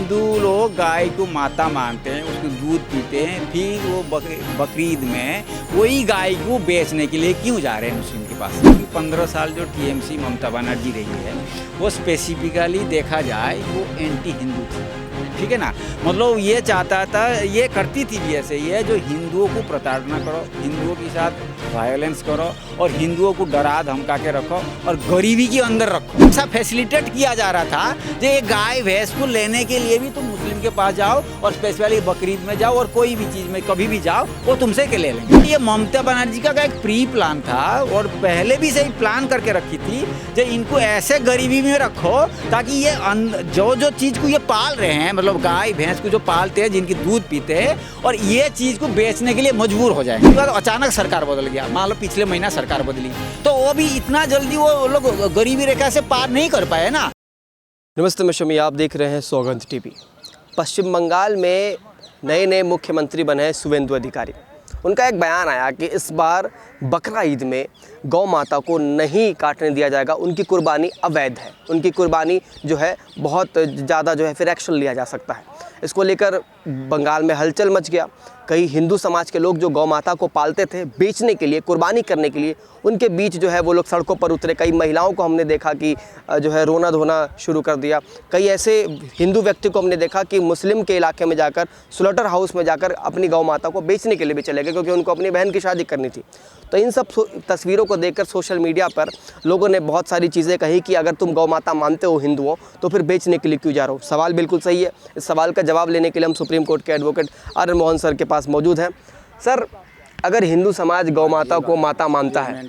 हिंदू लोग गाय को माता मानते हैं, उसको दूध पीते हैं, फिर वो बकरीद में वही गाय को बेचने के लिए क्यों जा रहे हैं मुस्लिम के पास? क्योंकि 15 साल जो टीएमसी ममता बनर्जी रही है वो स्पेसिफिकली देखा जाए वो एंटी हिंदू थी, ठीक है ना। मतलब ये चाहता था, ये करती थी भी ऐसे, ये जो हिंदुओं को प्रताड़ना करो, हिंदुओं के साथ वायलेंस करो और हिंदुओं को डरा धमका के रखो और गरीबी के अंदर रखो। ऐसा फैसिलिटेट किया जा रहा था जो ये गाय भैंस को लेने के लिए भी तुम मुस्लिम के पास जाओ और स्पेशली बकरीद में जाओ और कोई भी चीज़ में कभी भी जाओ वो तुमसे के ले लेंगे। ये ममता बनर्जी का एक प्री प्लान था और पहले भी सही प्लान करके रखी थी जो इनको ऐसे गरीबी में रखो ताकि ये जो चीज़ को ये पाल रहे हैं, मतलब गाय भैंस को जो पालते हैं, जिनकी दूध पीते हैं, और ये चीज़ को बेचने के लिए मजबूर हो जाए। इसके बाद अचानक सरकार बदल गया, मान लो पिछले महीना सरकार बदली, तो वो भी इतना जल्दी वो लोग गरीबी रेखा से पार नहीं कर पाए ना। नमस्ते, मैं शमी, आप देख रहे हैं सौगंध टीवी। पश्चिम बंगाल में नए मुख्यमंत्री बने हैं शुवेंदु अधिकारी। उनका एक बयान आया कि इस बार बकरा ईद में गौ माता को नहीं काटने दिया जाएगा, उनकी कुर्बानी अवैध है, उनकी कुर्बानी जो है बहुत ज़्यादा जो है फिर एक्शन लिया जा सकता है। इसको लेकर बंगाल में हलचल मच गया। कई हिंदू समाज के लोग जो गौ माता को पालते थे बेचने के लिए, कुर्बानी करने के लिए, उनके बीच जो है वो लोग सड़कों पर उतरे। कई महिलाओं को हमने देखा कि जो है रोना धोना शुरू कर दिया। कई ऐसे हिंदू व्यक्ति को हमने देखा कि मुस्लिम के इलाके में जाकर, स्लॉटर हाउस में जाकर अपनी गौ माता को बेचने के लिए भी चले गए क्योंकि उनको अपनी बहन की शादी करनी थी। तो इन सब तस्वीरों को देखकर सोशल मीडिया पर लोगों ने बहुत सारी चीज़ें कही कि अगर तुम गौ माता मानते हो हिंदुओं, तो फिर बेचने के लिए क्यों जा रहे हो। सवाल बिल्कुल सही है। इस सवाल का जवाब लेने के लिए हम सुप्रीम कोर्ट के एडवोकेट आर मोहन सर के पास मौजूद हैं। सर, अगर हिंदू समाज गौ माता को माता मानता है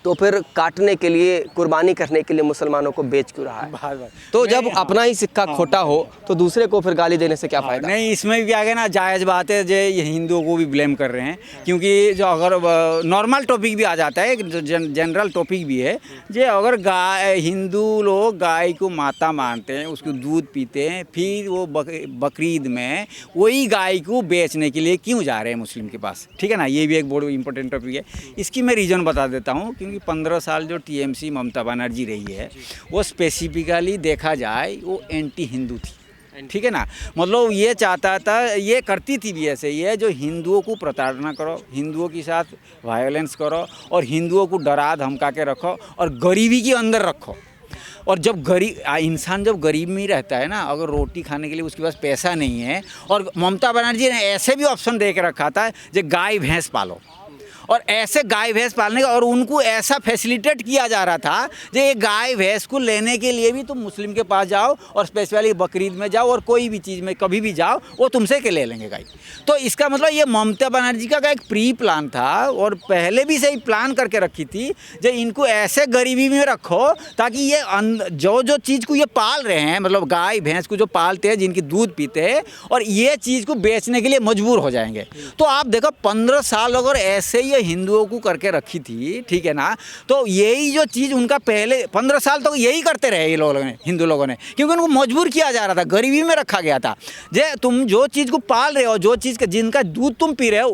तो फिर काटने के लिए, कुर्बानी करने के लिए मुसलमानों को बेच क्यों रहा है? तो जब अपना ही सिक्का खोटा हो तो दूसरे को फिर गाली देने से क्या फ़ायदा? नहीं, इसमें भी आगे ना जायज़ बात है जो ये हिंदुओं को भी ब्लेम कर रहे हैं, क्योंकि जो अगर नॉर्मल टॉपिक भी आ जाता है, जो जनरल टॉपिक भी है, जो अगर हिंदू लोग गाय को माता मानते हैं, उसको दूध पीते हैं, फिर वो बकरीद में वही गाय को बेचने के लिए क्यों जा रहे हैं मुस्लिम के पास, ठीक है ना। ये भी एक बहुत इंपॉर्टेंट टॉपिक है। इसकी मैं रीज़न बता देता हूँ। क्योंकि 15 साल जो टीएमसी ममता बनर्जी रही है वो स्पेसिफिकली देखा जाए वो एंटी हिंदू थी, ठीक है ना। मतलब ये चाहता था, ये करती थी भी ऐसे, ये जो हिंदुओं को प्रताड़ना करो, हिंदुओं के साथ वायलेंस करो और हिंदुओं को डरा धमका के रखो और गरीबी के अंदर रखो। और जब इंसान जब गरीब में ही रहता है ना, अगर रोटी खाने के लिए उसके पास पैसा नहीं है, और ममता बनर्जी ने ऐसे भी ऑप्शन दे के रखा था जो गाय भैंस पालो, और ऐसे गाय भैंस पालने का, और उनको ऐसा फैसिलिटेट किया जा रहा था जो ये गाय भैंस को लेने के लिए भी तुम मुस्लिम के पास जाओ और स्पेशली बकरीद में जाओ और कोई भी चीज़ में कभी भी जाओ वो तुमसे के ले लेंगे गाय। तो इसका मतलब ये ममता बनर्जी का एक प्री प्लान था और पहले भी सही प्लान करके रखी थी जो इनको ऐसे गरीबी में रखो ताकि ये जो चीज़ को ये पाल रहे हैं, मतलब गाय भैंस को जो पालते हैं, जिनकी दूध पीते हैं, और ये चीज़ को बेचने के लिए मजबूर हो जाएंगे। तो आप देखो 15 साल अगर ऐसे ही हिंदुओं को करके रखी थी, ठीक है ना, तो यही जो चीज़ उनका पहले 15 साल तक यही करते रहे ये लोगों ने, हिंदू लोगों ने, क्योंकि उनको मजबूर किया जा रहा था, गरीबी में रखा गया था। जे तुम जो चीज़ को पाल रहे हो, जो चीज़ का जिनका दूध तुम पी रहे हो,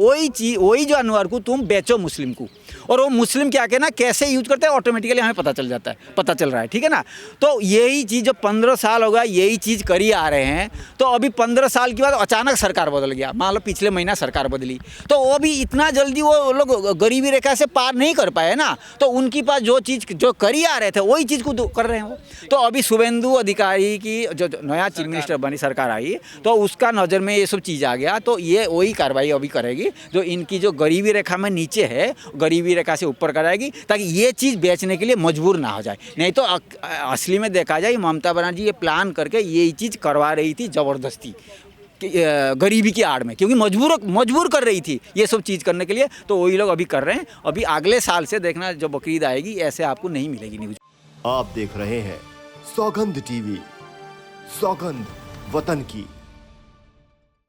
वही जानवर को तुम बेचो मुस्लिम को, और वो मुस्लिम क्या के ना कैसे यूज करते हैं ऑटोमेटिकली हमें पता चल जाता है, पता चल रहा है, ठीक है ना। तो यही चीज़ जो 15 साल हो गया यही चीज़ करी आ रहे हैं, तो अभी 15 साल के बाद अचानक सरकार बदल गया, मान लो पिछले महीना सरकार बदली, तो वो भी इतना जल्दी वो लोग गरीबी रेखा से पार नहीं कर पाए ना। तो उनके पास जो चीज़ जो करी आ रहे थे वही चीज़ को कर रहे हैं वो। तो अभी शुवेंदु अधिकारी की जो नया चीफ मिनिस्टर बनी सरकार आई, तो उसका नज़र में ये सब चीज़ आ गया, तो ये वही कार्रवाई अभी करेगी जो इनकी जो गरीबी रेखा में नीचे है, गरीबी रेखा से ऊपर कराएगी ताकि ये चीज़ बेचने के लिए मजबूर ना हो जाए। नहीं तो असली में देखा जाए ममता बनर्जी ये प्लान करके यही चीज़ करवा रही थी ज़बरदस्ती गरीबी की आड़ में, क्योंकि मजबूर कर रही थी ये सब चीज़ करने के लिए। तो वही लोग अभी कर रहे हैं। अभी अगले साल से देखना, जो बकरीद आएगी ऐसे आपको नहीं मिलेगी न्यूज़। आप देख रहे हैं सौगंध टीवी, सौगंध वतन की।